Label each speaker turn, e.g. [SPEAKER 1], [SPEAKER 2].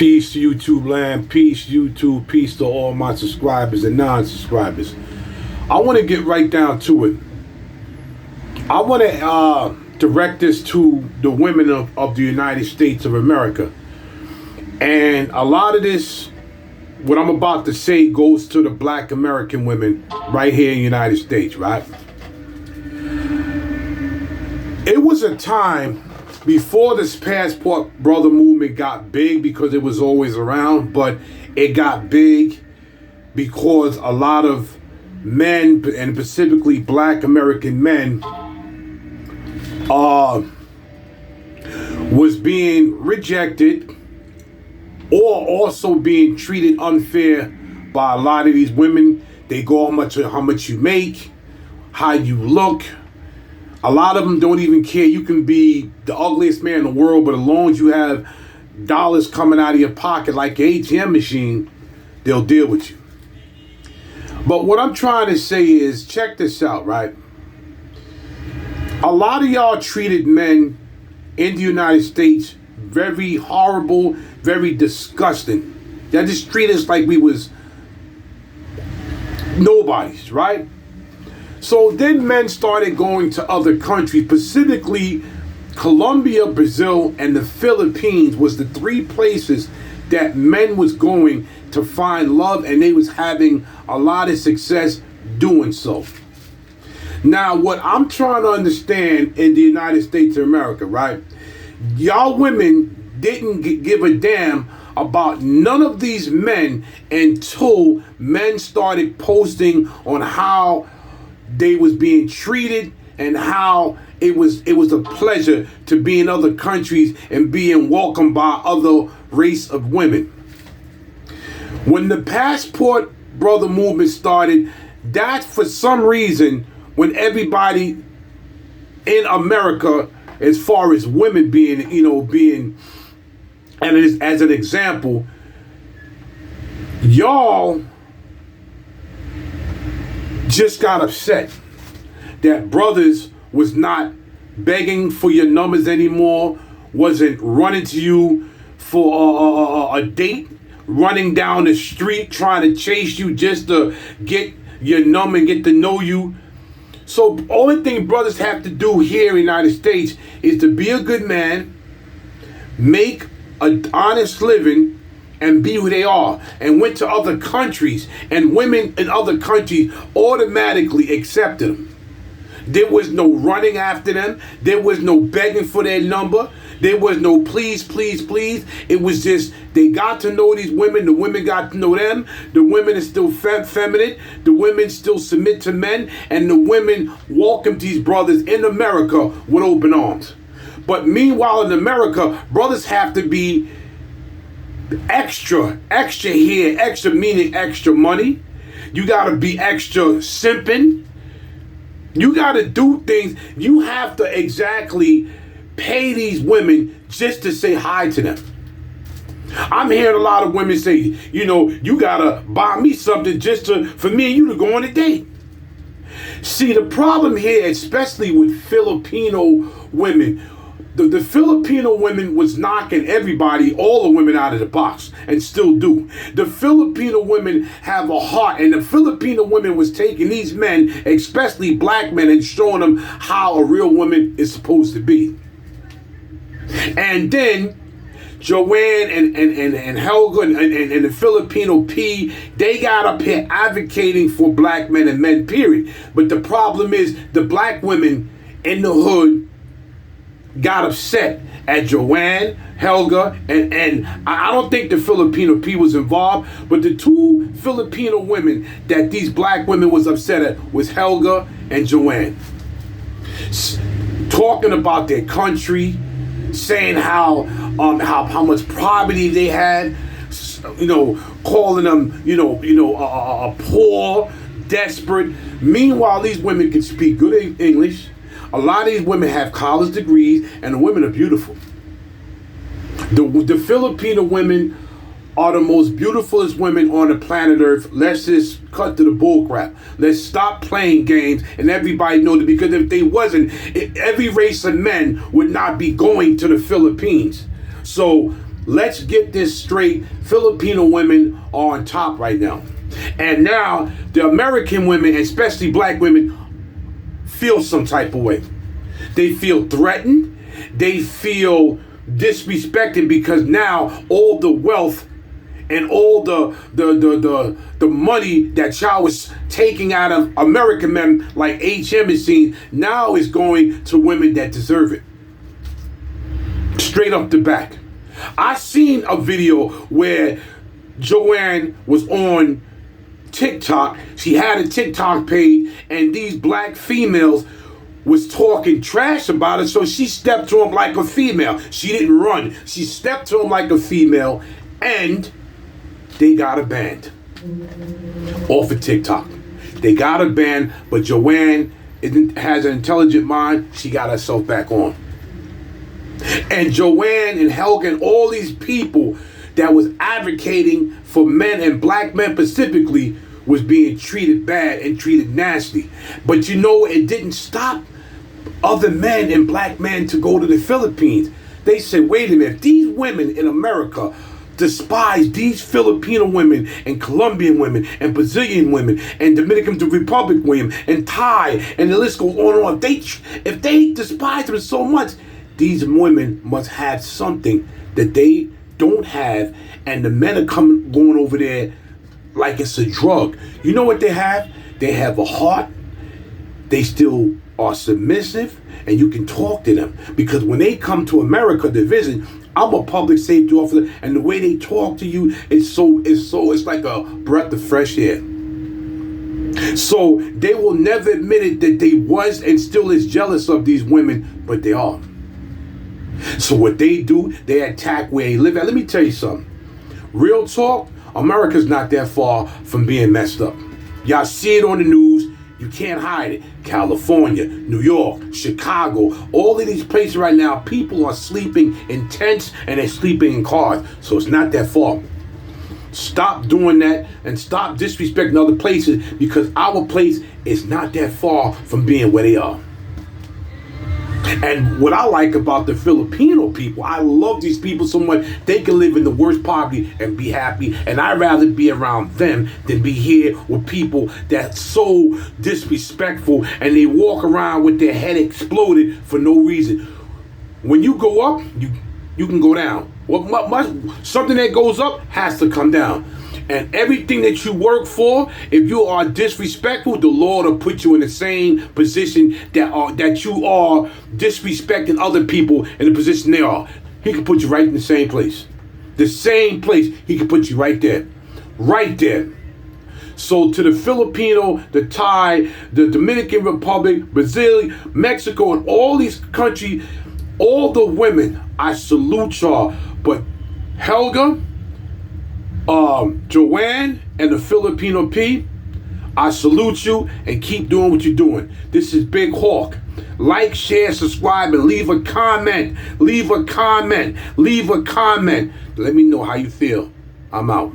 [SPEAKER 1] Peace to YouTube land, peace YouTube, peace to all my subscribers and non-subscribers. I want to get right down to it. I want to direct this to the women of the United States of America. And a lot of this, what I'm about to say, goes to the black American women right here in the United States, right? It was a time before this passport brother movement got big, because it was always around, but it got big because a lot of men, and specifically black American men, was being rejected or also being treated unfair by a lot of these women. They go how much you make, how you look. A lot of them don't even care. You can be the ugliest man in the world, but as long as you have dollars coming out of your pocket like an ATM machine, they'll deal with you. But what I'm trying to say is, check this out, right? A lot of y'all treated men in the United States very horrible, very disgusting. Y'all just treated us like we was nobodies, right? So then men started going to other countries, specifically Colombia, Brazil, and the Philippines was the three places that men was going to find love, and they was having a lot of success doing so. Now, what I'm trying to understand in the United States of America, right? Y'all women didn't give a damn about none of these men until men started posting on how they was being treated and how it was a pleasure to be in other countries and being welcomed by other race of women. When the passport brother movement started, that for some reason, when everybody in America, as far as women being, and as an example, y'all just got upset that brothers was not begging for your numbers anymore, wasn't running to you for a date, running down the street trying to chase you just to get your number and get to know you. So only thing brothers have to do here in the United States is to be a good man, make an honest living, and be who they are, and went to other countries, and women in other countries automatically accepted them. There was no running after them. There was no begging for their number. There was no please, please, please. It was just they got to know these women. The women got to know them. The women are still feminine. The women still submit to men, and the women welcome these brothers in America with open arms. But meanwhile, in America, brothers have to be extra here, extra meaning extra money. You gotta be extra simping. You gotta do things. You have to exactly pay these women just to say hi to them. I'm hearing a lot of women say, you gotta buy me something just for me and you to go on a date. See, the problem here, especially with Filipino women, the Filipino women was knocking everybody, all the women out of the box, and still do. The Filipino women have a heart, and the Filipino women was taking these men, especially black men, and showing them how a real woman is supposed to be. And then Joanne and Helga and the Filipino P, they got up here advocating for black men and men, period. But the problem is the black women in the hood got upset at Joanne, Helga, and I don't think the Filipino P was involved, but the two Filipino women that these black women was upset at was Helga and Joanne. Talking about their country, saying how much poverty they had, calling them, poor, desperate. Meanwhile, these women can speak good English. A lot of these women have college degrees, and the women are beautiful. The Filipino women are the most beautifulest women on the planet Earth. Let's just cut to the bull crap. Let's stop playing games, and everybody knows it, because if they wasn't, every race of men would not be going to the Philippines. So let's get this straight. Filipino women are on top right now. And now the American women, especially black women, feel some type of way. They feel threatened. They feel disrespected because now all the wealth and all the money that y'all was taking out of American men like HM and seen now is going to women that deserve it. Straight up the back. I seen a video where Joanne was on TikTok. She had a TikTok page and these black females was talking trash about it, so she stepped to him like a female. She didn't run. She stepped to him like a female, and they got her banned off of TikTok. They got her banned, but Joanne has an intelligent mind. She got herself back on. And Joanne and Helga and all these people that was advocating for men and black men specifically was being treated bad and treated nasty. But you know, it didn't stop other men and black men to go to the Philippines. They said, wait a minute, if these women in America despise these Filipino women and Colombian women and Brazilian women and Dominican Republic women and Thai, and the list goes on and on. If they despise them so much, these women must have something that they don't have, and the men are going over there like it's a drug. You know what they have? They have a heart. They still are submissive, and you can talk to them. Because when they come to America to visit, I'm a public safety officer, and the way they talk to you it's like a breath of fresh air. So they will never admit it that they was and still is jealous of these women, but they are. So what they do, they attack where they live at. Let me tell you something. Real talk, America's not that far from being messed up. Y'all see it on the news. You can't hide it. California, New York, Chicago, all of these places right now, people are sleeping in tents and they're sleeping in cars. So it's not that far. Stop doing that and stop disrespecting other places, because our place is not that far from being where they are. And what I like about the Filipino people, I love these people so much. They can live in the worst poverty and be happy. And I'd rather be around them than be here with people that's so disrespectful and they walk around with their head exploded for no reason. When you go up, you can go down. Something that goes up has to come down. And everything that you work for, if you are disrespectful, the Lord will put you in the same position that you are disrespecting other people in the position they are. He can put you right in the same place. The same place, he can put you right there. Right there. So to the Filipino, the Thai, the Dominican Republic, Brazil, Mexico, and all these countries, all the women, I salute y'all. But Helga, Joanne, and the Filipino P, I salute you and keep doing what you're doing. This is Big Hawk. Like, share, subscribe, and leave a comment. Leave a comment. Leave a comment. Let me know how you feel. I'm out.